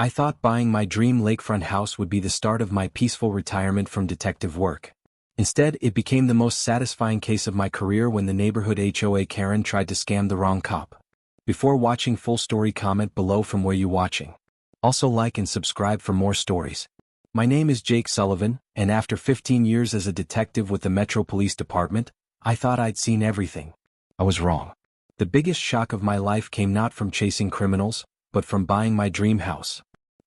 I thought buying my dream lakefront house would be the start of my peaceful retirement from detective work. Instead, it became the most satisfying case of my career when the neighborhood HOA Karen tried to scam the wrong cop. Before watching full story, comment below from where you watching. Also like and subscribe for more stories. My name is Jake Sullivan, and after 15 years as a detective with the Metro Police Department, I thought I'd seen everything. I was wrong. The biggest shock of my life came not from chasing criminals, but from buying my dream house.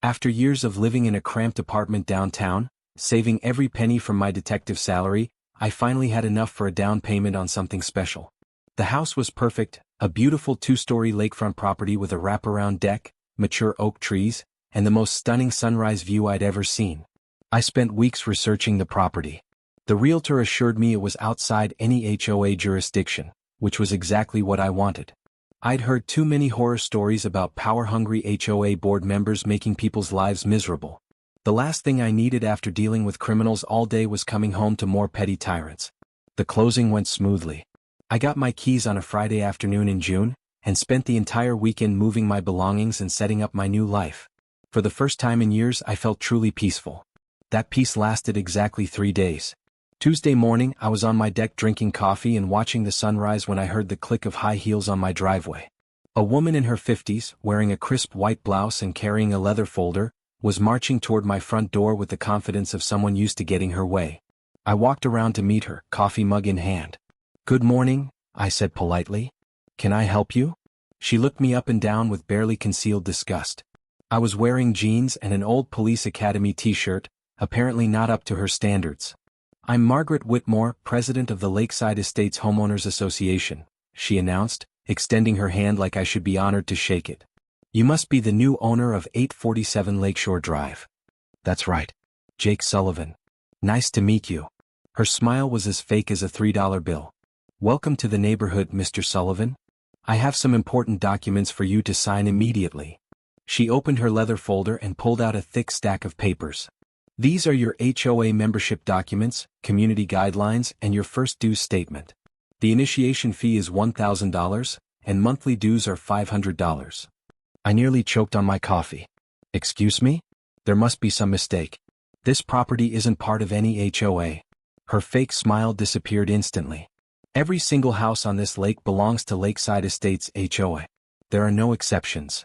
After years of living in a cramped apartment downtown, saving every penny from my detective salary, I finally had enough for a down payment on something special. The house was perfect, a beautiful 2-story lakefront property with a wraparound deck, mature oak trees, and the most stunning sunrise view I'd ever seen. I spent weeks researching the property. The realtor assured me it was outside any HOA jurisdiction, which was exactly what I wanted. I'd heard too many horror stories about power-hungry HOA board members making people's lives miserable. The last thing I needed after dealing with criminals all day was coming home to more petty tyrants. The closing went smoothly. I got my keys on a Friday afternoon in June, and spent the entire weekend moving my belongings and setting up my new life. For the first time in years, I felt truly peaceful. That peace lasted exactly 3 days. Tuesday morning, I was on my deck drinking coffee and watching the sunrise when I heard the click of high heels on my driveway. A woman in her 50s, wearing a crisp white blouse and carrying a leather folder, was marching toward my front door with the confidence of someone used to getting her way. I walked around to meet her, coffee mug in hand. "Good morning," I said politely. "Can I help you?" She looked me up and down with barely concealed disgust. I was wearing jeans and an old Police Academy t-shirt, apparently not up to her standards. "I'm Margaret Whitmore, president of the Lakeside Estates Homeowners Association," she announced, extending her hand like I should be honored to shake it. "You must be the new owner of 847 Lakeshore Drive." "That's right. Jake Sullivan. Nice to meet you." Her smile was as fake as a $3 bill. "Welcome to the neighborhood, Mr. Sullivan. I have some important documents for you to sign immediately." She opened her leather folder and pulled out a thick stack of papers. "These are your HOA membership documents, community guidelines, and your first dues statement. The initiation fee is $1,000, and monthly dues are $500. I nearly choked on my coffee. "Excuse me? There must be some mistake. This property isn't part of any HOA. Her fake smile disappeared instantly. "Every single house on this lake belongs to Lakeside Estates HOA. There are no exceptions.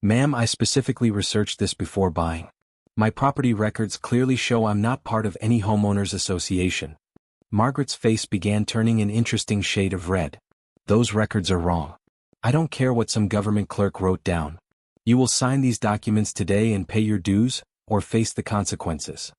Ma'am, I specifically researched this before buying. My property records clearly show I'm not part of any homeowners association." Margaret's face began turning an interesting shade of red. "Those records are wrong. I don't care what some government clerk wrote down. You will sign these documents today and pay your dues, or face the consequences."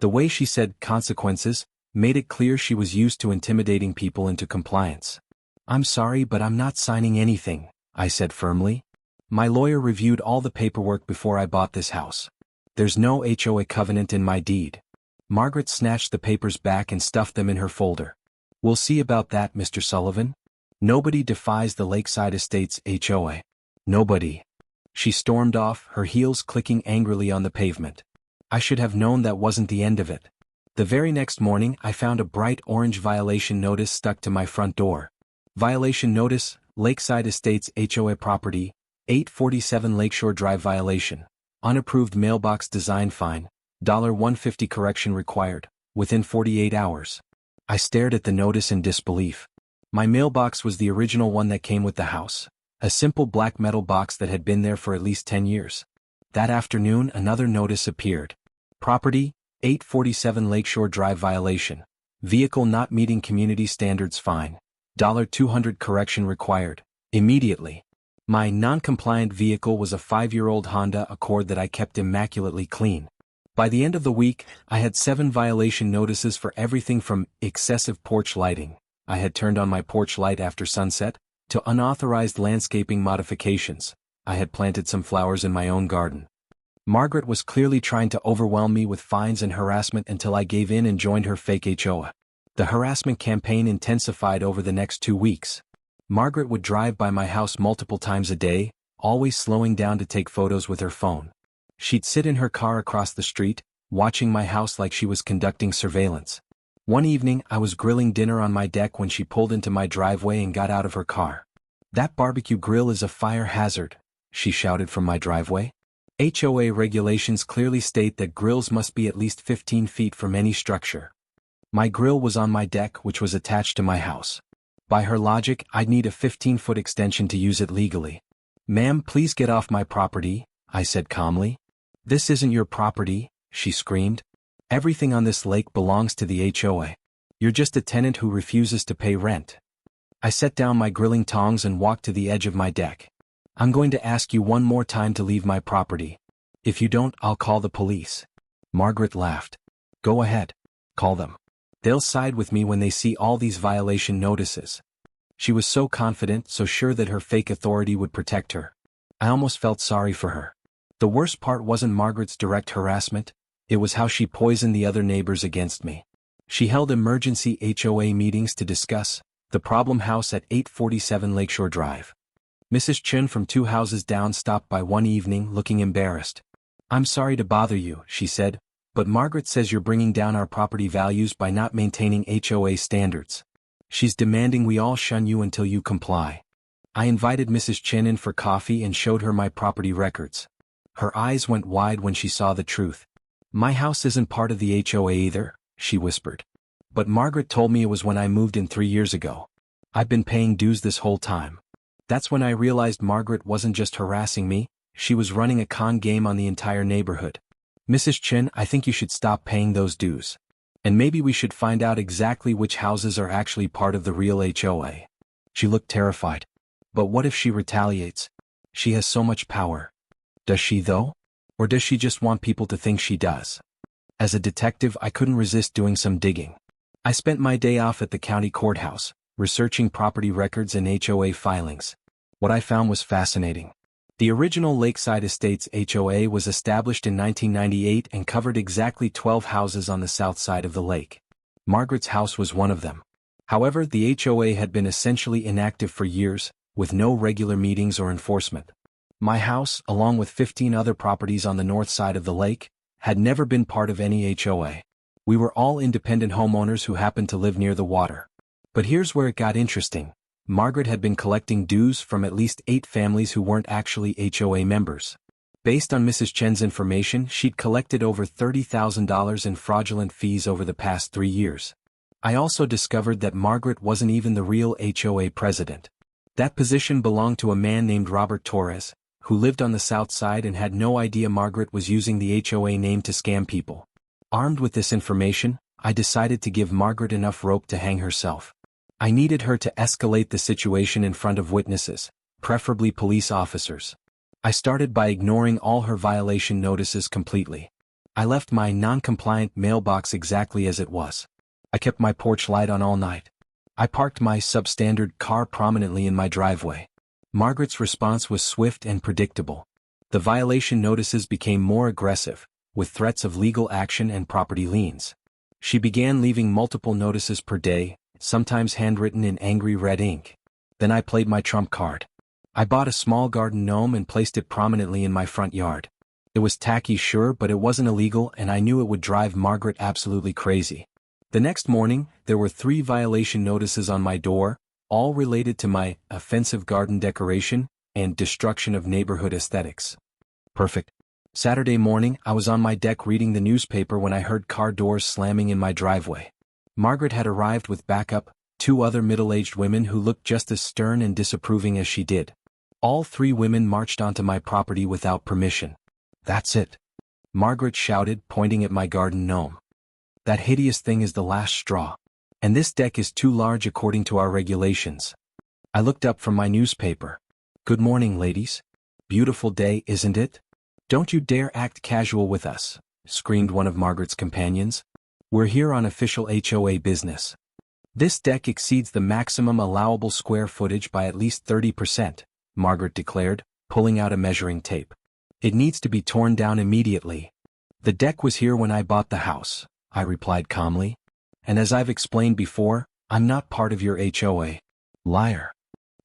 The way she said consequences made it clear she was used to intimidating people into compliance. "I'm sorry, but I'm not signing anything," I said firmly. "My lawyer reviewed all the paperwork before I bought this house. There's no HOA covenant in my deed." Margaret snatched the papers back and stuffed them in her folder. "We'll see about that, Mr. Sullivan. Nobody defies the Lakeside Estates HOA. Nobody." She stormed off, her heels clicking angrily on the pavement. I should have known that wasn't the end of it. The very next morning, I found a bright orange violation notice stuck to my front door. Violation notice, Lakeside Estates HOA property, 847 Lakeshore Drive violation. Unapproved mailbox design fine, $150 correction required, within 48 hours. I stared at the notice in disbelief. My mailbox was the original one that came with the house, a simple black metal box that had been there for at least 10 years. That afternoon, another notice appeared. Property, 847 Lakeshore Drive violation. Vehicle not meeting community standards fine, $200 correction required, immediately. My non-compliant vehicle was a 5-year-old Honda Accord that I kept immaculately clean. By the end of the week, I had 7 violation notices for everything from excessive porch lighting, I had turned on my porch light after sunset, to unauthorized landscaping modifications, I had planted some flowers in my own garden. Margaret was clearly trying to overwhelm me with fines and harassment until I gave in and joined her fake HOA. The harassment campaign intensified over the next 2 weeks. Margaret would drive by my house multiple times a day, always slowing down to take photos with her phone. She'd sit in her car across the street, watching my house like she was conducting surveillance. One evening, I was grilling dinner on my deck when she pulled into my driveway and got out of her car. "That barbecue grill is a fire hazard," she shouted from my driveway. HOA regulations clearly state that grills must be at least 15 feet from any structure. My grill was on my deck, which was attached to my house. By her logic, I'd need a 15-foot extension to use it legally. "Ma'am, please get off my property," I said calmly. "This isn't your property," she screamed. "Everything on this lake belongs to the HOA. You're just a tenant who refuses to pay rent." I set down my grilling tongs and walked to the edge of my deck. "I'm going to ask you one more time to leave my property. If you don't, I'll call the police." Margaret laughed. "Go ahead. Call them. They'll side with me when they see all these violation notices." She was so confident, so sure that her fake authority would protect her. I almost felt sorry for her. The worst part wasn't Margaret's direct harassment, it was how she poisoned the other neighbors against me. She held emergency HOA meetings to discuss the problem house at 847 Lakeshore Drive. Mrs. Chun from 2 houses down stopped by one evening looking embarrassed. "I'm sorry to bother you," she said, "but Margaret says you're bringing down our property values by not maintaining HOA standards. She's demanding we all shun you until you comply." I invited Mrs. Chin in for coffee and showed her my property records. Her eyes went wide when she saw the truth. "My house isn't part of the HOA either," she whispered. "But Margaret told me it was when I moved in 3 years ago. I've been paying dues this whole time." That's when I realized Margaret wasn't just harassing me, she was running a con game on the entire neighborhood. "Mrs. Chin, I think you should stop paying those dues. And maybe we should find out exactly which houses are actually part of the real HOA." She looked terrified. "But what if she retaliates? She has so much power." "Does she though? Or does she just want people to think she does?" As a detective, I couldn't resist doing some digging. I spent my day off at the county courthouse, researching property records and HOA filings. What I found was fascinating. The original Lakeside Estates HOA was established in 1998 and covered exactly 12 houses on the south side of the lake. Margaret's house was one of them. However, the HOA had been essentially inactive for years, with no regular meetings or enforcement. My house, along with 15 other properties on the north side of the lake, had never been part of any HOA. We were all independent homeowners who happened to live near the water. But here's where it got interesting. Margaret had been collecting dues from at least 8 families who weren't actually HOA members. Based on Mrs. Chen's information, she'd collected over $30,000 in fraudulent fees over the past 3 years. I also discovered that Margaret wasn't even the real HOA president. That position belonged to a man named Robert Torres, who lived on the south side and had no idea Margaret was using the HOA name to scam people. Armed with this information, I decided to give Margaret enough rope to hang herself. I needed her to escalate the situation in front of witnesses, preferably police officers. I started by ignoring all her violation notices completely. I left my non-compliant mailbox exactly as it was. I kept my porch light on all night. I parked my substandard car prominently in my driveway. Margaret's response was swift and predictable. The violation notices became more aggressive, with threats of legal action and property liens. She began leaving multiple notices per day, sometimes handwritten in angry red ink. Then I played my trump card. I bought a small garden gnome and placed it prominently in my front yard. It was tacky, sure, but it wasn't illegal, and I knew it would drive Margaret absolutely crazy. The next morning, there were 3 violation notices on my door, all related to my offensive garden decoration and destruction of neighborhood aesthetics. Perfect. Saturday morning, I was on my deck reading the newspaper when I heard car doors slamming in my driveway. Margaret had arrived with backup, 2 other middle-aged women who looked just as stern and disapproving as she did. All 3 women marched onto my property without permission. "That's it," Margaret shouted, pointing at my garden gnome. "That hideous thing is the last straw. And this deck is too large according to our regulations." I looked up from my newspaper. "Good morning, ladies. Beautiful day, isn't it? Don't you dare act casual with us," screamed one of Margaret's companions. "We're here on official HOA business. This deck exceeds the maximum allowable square footage by at least 30%, Margaret declared, pulling out a measuring tape. "It needs to be torn down immediately." "The deck was here when I bought the house," I replied calmly. "And as I've explained before, I'm not part of your HOA. Liar."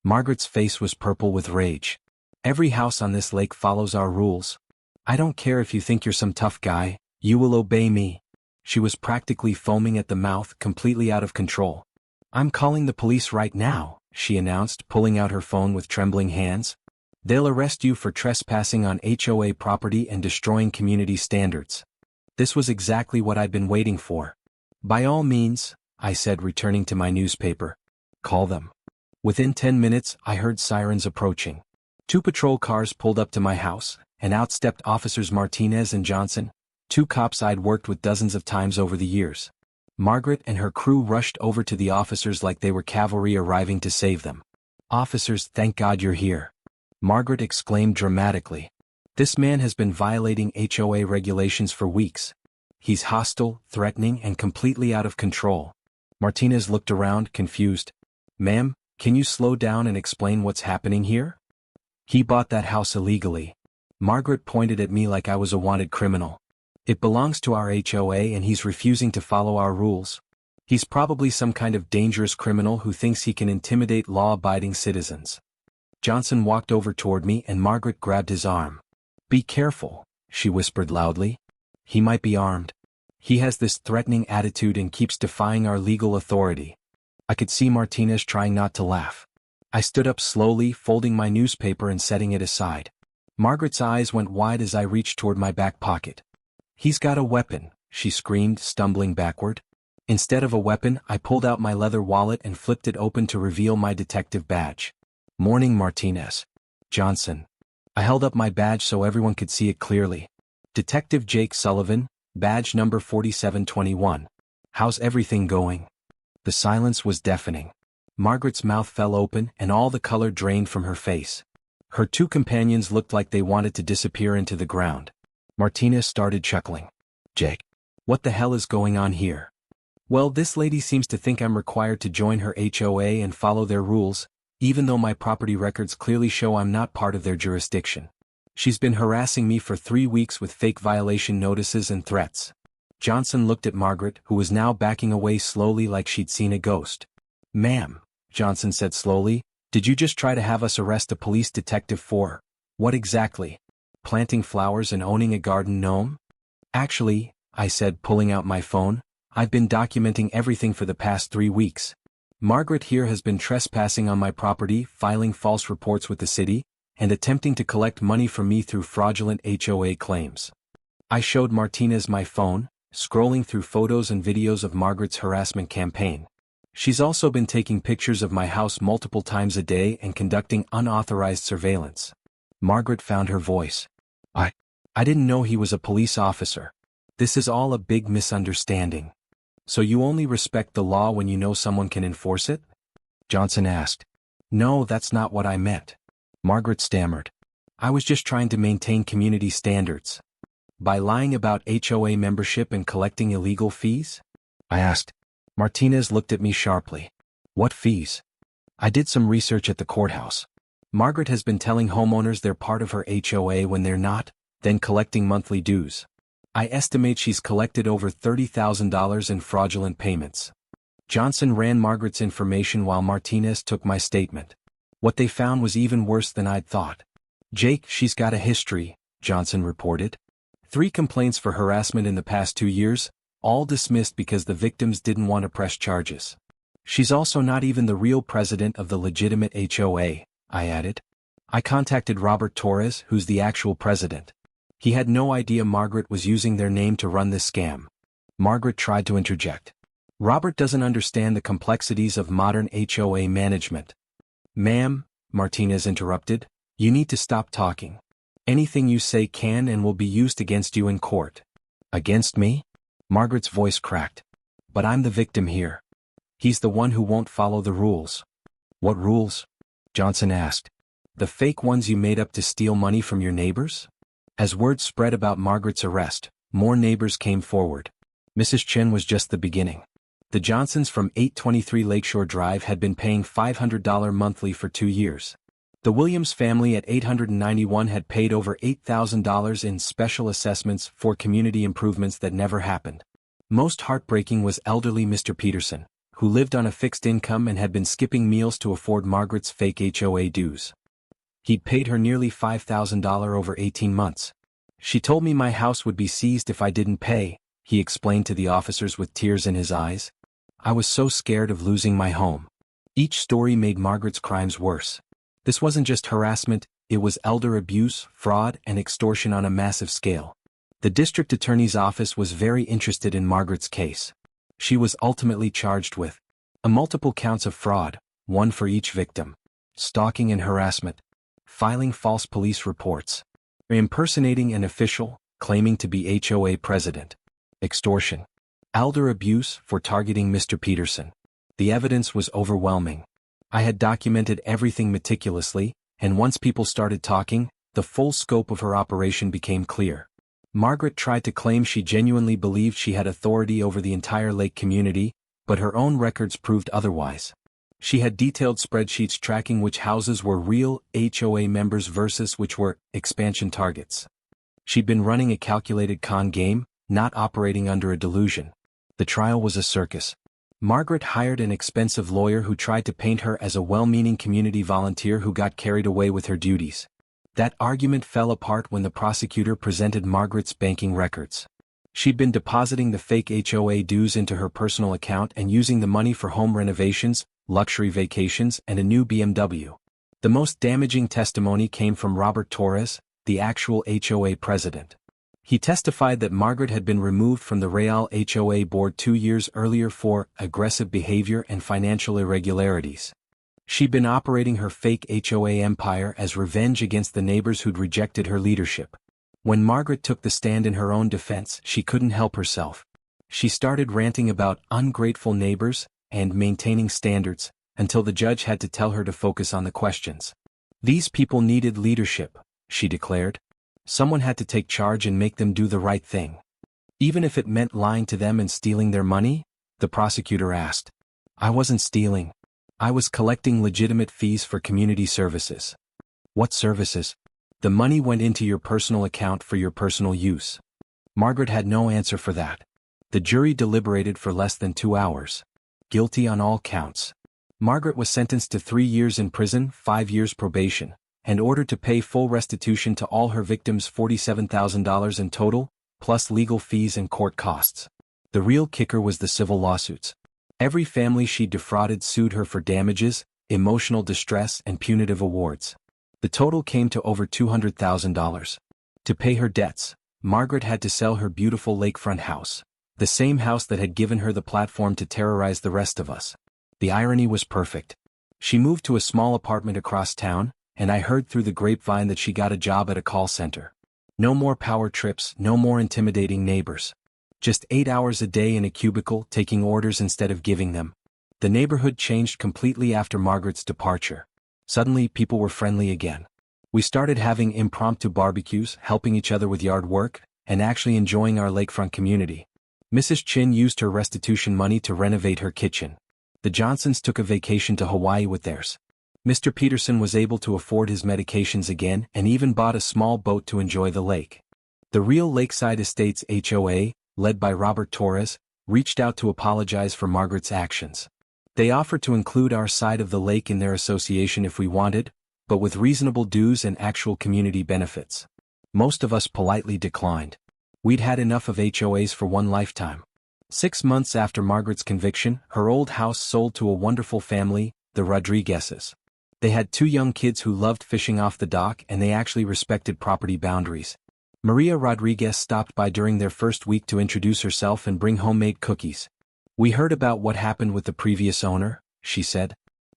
Margaret's face was purple with rage. "Every house on this lake follows our rules. I don't care if you think you're some tough guy, you will obey me." She was practically foaming at the mouth, completely out of control. "I'm calling the police right now," she announced, pulling out her phone with trembling hands. They'll arrest you for trespassing on HOA property and destroying community standards. This was exactly what I'd been waiting for. By all means, I said, returning to my newspaper. Call them. Within 10 minutes, I heard sirens approaching. 2 patrol cars pulled up to my house, and out stepped Officers Martinez and Johnson, 2 cops I'd worked with dozens of times over the years. Margaret and her crew rushed over to the officers like they were cavalry arriving to save them. "Officers, thank God you're here," Margaret exclaimed dramatically. "This man has been violating HOA regulations for weeks. He's hostile, threatening, and completely out of control." Martinez looked around, confused. "Ma'am, can you slow down and explain what's happening here?" "He bought that house illegally." Margaret pointed at me like I was a wanted criminal. "It belongs to our HOA and he's refusing to follow our rules. He's probably some kind of dangerous criminal who thinks he can intimidate law-abiding citizens." Johnson walked over toward me and Margaret grabbed his arm. "Be careful," she whispered loudly. "He might be armed. He has this threatening attitude and keeps defying our legal authority." I could see Martinez trying not to laugh. I stood up slowly, folding my newspaper and setting it aside. Margaret's eyes went wide as I reached toward my back pocket. "He's got a weapon," she screamed, stumbling backward. Instead of a weapon, I pulled out my leather wallet and flipped it open to reveal my detective badge. "Morning, Martinez." "Johnson." I held up my badge so everyone could see it clearly. "Detective Jake Sullivan, badge number 4721. How's everything going?" The silence was deafening. Margaret's mouth fell open and all the color drained from her face. Her 2 companions looked like they wanted to disappear into the ground. Martinez started chuckling. "Jake, what the hell is going on here?" "Well, this lady seems to think I'm required to join her HOA and follow their rules, even though my property records clearly show I'm not part of their jurisdiction. She's been harassing me for 3 weeks with fake violation notices and threats." Johnson looked at Margaret, who was now backing away slowly like she'd seen a ghost. "Ma'am," Johnson said slowly, "did you just try to have us arrest a police detective for, what exactly? Planting flowers and owning a garden gnome?" "Actually," I said, pulling out my phone, "I've been documenting everything for the past 3 weeks. Margaret here has been trespassing on my property, filing false reports with the city, and attempting to collect money from me through fraudulent HOA claims." I showed Martinez my phone, scrolling through photos and videos of Margaret's harassment campaign. "She's also been taking pictures of my house multiple times a day and conducting unauthorized surveillance." Margaret found her voice. I didn't know he was a police officer. This is all a big misunderstanding." "So you only respect the law when you know someone can enforce it?" Johnson asked. "No, that's not what I meant." Margaret stammered. "I was just trying to maintain community standards." "By lying about HOA membership and collecting illegal fees?" I asked. Martinez looked at me sharply. "What fees?" "I did some research at the courthouse. Margaret has been telling homeowners they're part of her HOA when they're not, then collecting monthly dues. I estimate she's collected over $30,000 in fraudulent payments." Johnson ran Margaret's information while Martinez took my statement. What they found was even worse than I'd thought. "Jake, she's got a history," Johnson reported. 3 complaints for harassment in the past 2 years, all dismissed because the victims didn't want to press charges. "She's also not even the real president of the legitimate HOA," I added. "I contacted Robert Torres, who's the actual president. He had no idea Margaret was using their name to run this scam." Margaret tried to interject. "Robert doesn't understand the complexities of modern HOA management." "Ma'am," Martinez interrupted, "you need to stop talking. Anything you say can and will be used against you in court." "Against me?" Margaret's voice cracked. "But I'm the victim here. He's the one who won't follow the rules." "What rules?" Johnson asked. "The fake ones you made up to steal money from your neighbors?" As word spread about Margaret's arrest, more neighbors came forward. Mrs. Chen was just the beginning. The Johnsons from 823 Lakeshore Drive had been paying $500 monthly for 2 years. The Williams family at 891 had paid over $8,000 in special assessments for community improvements that never happened. Most heartbreaking was elderly Mr. Peterson, who lived on a fixed income and had been skipping meals to afford Margaret's fake HOA dues. He'd paid her nearly $5,000 over 18 months. "She told me my house would be seized if I didn't pay," he explained to the officers with tears in his eyes. "I was so scared of losing my home." Each story made Margaret's crimes worse. This wasn't just harassment, it was elder abuse, fraud, and extortion on a massive scale. The district attorney's office was very interested in Margaret's case. She was ultimately charged with multiple counts of fraud, one for each victim, stalking and harassment, filing false police reports, impersonating an official, claiming to be HOA president, extortion, elder abuse for targeting Mr. Peterson. The evidence was overwhelming. I had documented everything meticulously, and once people started talking, the full scope of her operation became clear. Margaret tried to claim she genuinely believed she had authority over the entire lake community, but her own records proved otherwise. She had detailed spreadsheets tracking which houses were real HOA members versus which were expansion targets. She'd been running a calculated con game, not operating under a delusion. The trial was a circus. Margaret hired an expensive lawyer who tried to paint her as a well-meaning community volunteer who got carried away with her duties. That argument fell apart when the prosecutor presented Margaret's banking records. She'd been depositing the fake HOA dues into her personal account and using the money for home renovations, luxury vacations, and a new BMW. The most damaging testimony came from Robert Torres, the actual HOA president. He testified that Margaret had been removed from the Real HOA board 2 years earlier for aggressive behavior and financial irregularities. She'd been operating her fake HOA empire as revenge against the neighbors who'd rejected her leadership. When Margaret took the stand in her own defense, she couldn't help herself. She started ranting about ungrateful neighbors and maintaining standards, until the judge had to tell her to focus on the questions. These people needed leadership, she declared. Someone had to take charge and make them do the right thing. Even if it meant lying to them and stealing their money? The prosecutor asked. I wasn't stealing. I was collecting legitimate fees for community services. What services? The money went into your personal account for your personal use. Margaret had no answer for that. The jury deliberated for less than 2 hours. Guilty on all counts. Margaret was sentenced to 3 years in prison, 5 years probation, and ordered to pay full restitution to all her victims, $47,000 in total, plus legal fees and court costs. The real kicker was the civil lawsuits. Every family she defrauded sued her for damages, emotional distress, and punitive awards. The total came to over $200,000. To pay her debts, Margaret had to sell her beautiful lakefront house, the same house that had given her the platform to terrorize the rest of us. The irony was perfect. She moved to a small apartment across town, and I heard through the grapevine that she got a job at a call center. No more power trips, no more intimidating neighbors. Just 8 hours a day in a cubicle, taking orders instead of giving them. The neighborhood changed completely after Margaret's departure. Suddenly people were friendly again. We started having impromptu barbecues, helping each other with yard work, and actually enjoying our lakefront community. Mrs. Chin used her restitution money to renovate her kitchen. The Johnsons took a vacation to Hawaii with theirs. Mr. Peterson was able to afford his medications again and even bought a small boat to enjoy the lake. The Real Lakeside Estates HOA, led by Robert Torres, reached out to apologize for Margaret's actions. They offered to include our side of the lake in their association if we wanted, but with reasonable dues and actual community benefits. Most of us politely declined. We'd had enough of HOAs for one lifetime. 6 months after Margaret's conviction, her old house sold to a wonderful family, the Rodriguezes. They had 2 young kids who loved fishing off the dock, and they actually respected property boundaries. Maria Rodriguez stopped by during their first week to introduce herself and bring homemade cookies. We heard about what happened with the previous owner, she said.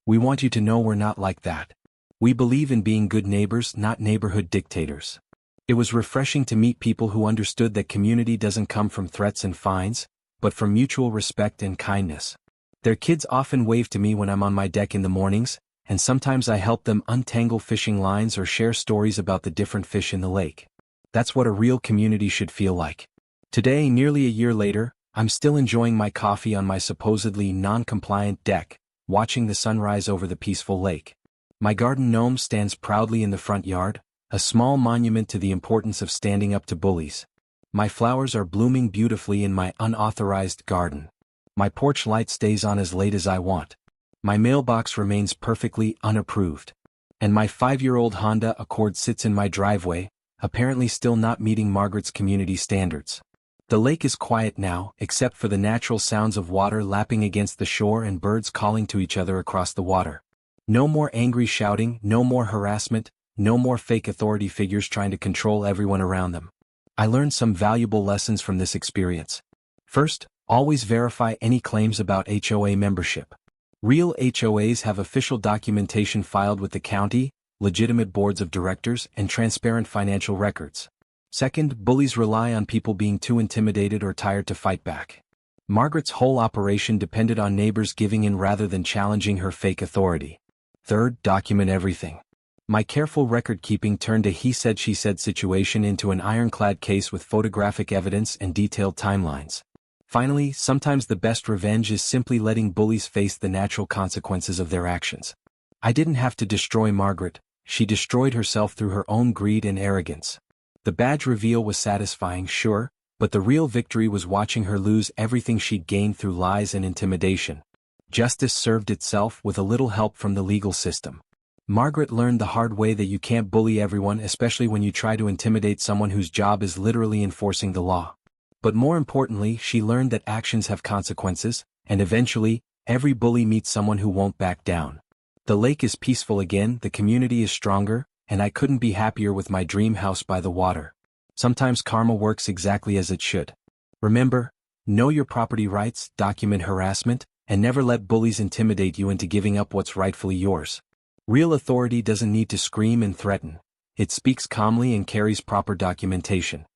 We want you to know we're not like that. We believe in being good neighbors, not neighborhood dictators. It was refreshing to meet people who understood that community doesn't come from threats and fines, but from mutual respect and kindness. Their kids often wave to me when I'm on my deck in the mornings, and sometimes I help them untangle fishing lines or share stories about the different fish in the lake. That's what a real community should feel like. Today, nearly a year later, I'm still enjoying my coffee on my supposedly non-compliant deck, watching the sunrise over the peaceful lake. My garden gnome stands proudly in the front yard, a small monument to the importance of standing up to bullies. My flowers are blooming beautifully in my unauthorized garden. My porch light stays on as late as I want. My mailbox remains perfectly unapproved. And my 5-year-old Honda Accord sits in my driveway, apparently still not meeting Margaret's community standards. The lake is quiet now, except for the natural sounds of water lapping against the shore and birds calling to each other across the water. No more angry shouting, no more harassment, No more fake authority figures trying to control everyone around them. I learned some valuable lessons from this experience. First, always verify any claims about HOA membership. Real HOAs have official documentation filed with the county, legitimate boards of directors, and transparent financial records. Second, bullies rely on people being too intimidated or tired to fight back. Margaret's whole operation depended on neighbors giving in rather than challenging her fake authority. Third, document everything. My careful record-keeping turned a he-said-she-said situation into an ironclad case with photographic evidence and detailed timelines. Finally, sometimes the best revenge is simply letting bullies face the natural consequences of their actions. I didn't have to destroy Margaret, she destroyed herself through her own greed and arrogance. The badge reveal was satisfying, sure, but the real victory was watching her lose everything she'd gained through lies and intimidation. Justice served itself with a little help from the legal system. Margaret learned the hard way that you can't bully everyone, especially when you try to intimidate someone whose job is literally enforcing the law. But more importantly, she learned that actions have consequences, and eventually, every bully meets someone who won't back down. The lake is peaceful again, the community is stronger, and I couldn't be happier with my dream house by the water. Sometimes karma works exactly as it should. Remember, know your property rights, document harassment, and never let bullies intimidate you into giving up what's rightfully yours. Real authority doesn't need to scream and threaten. It speaks calmly and carries proper documentation.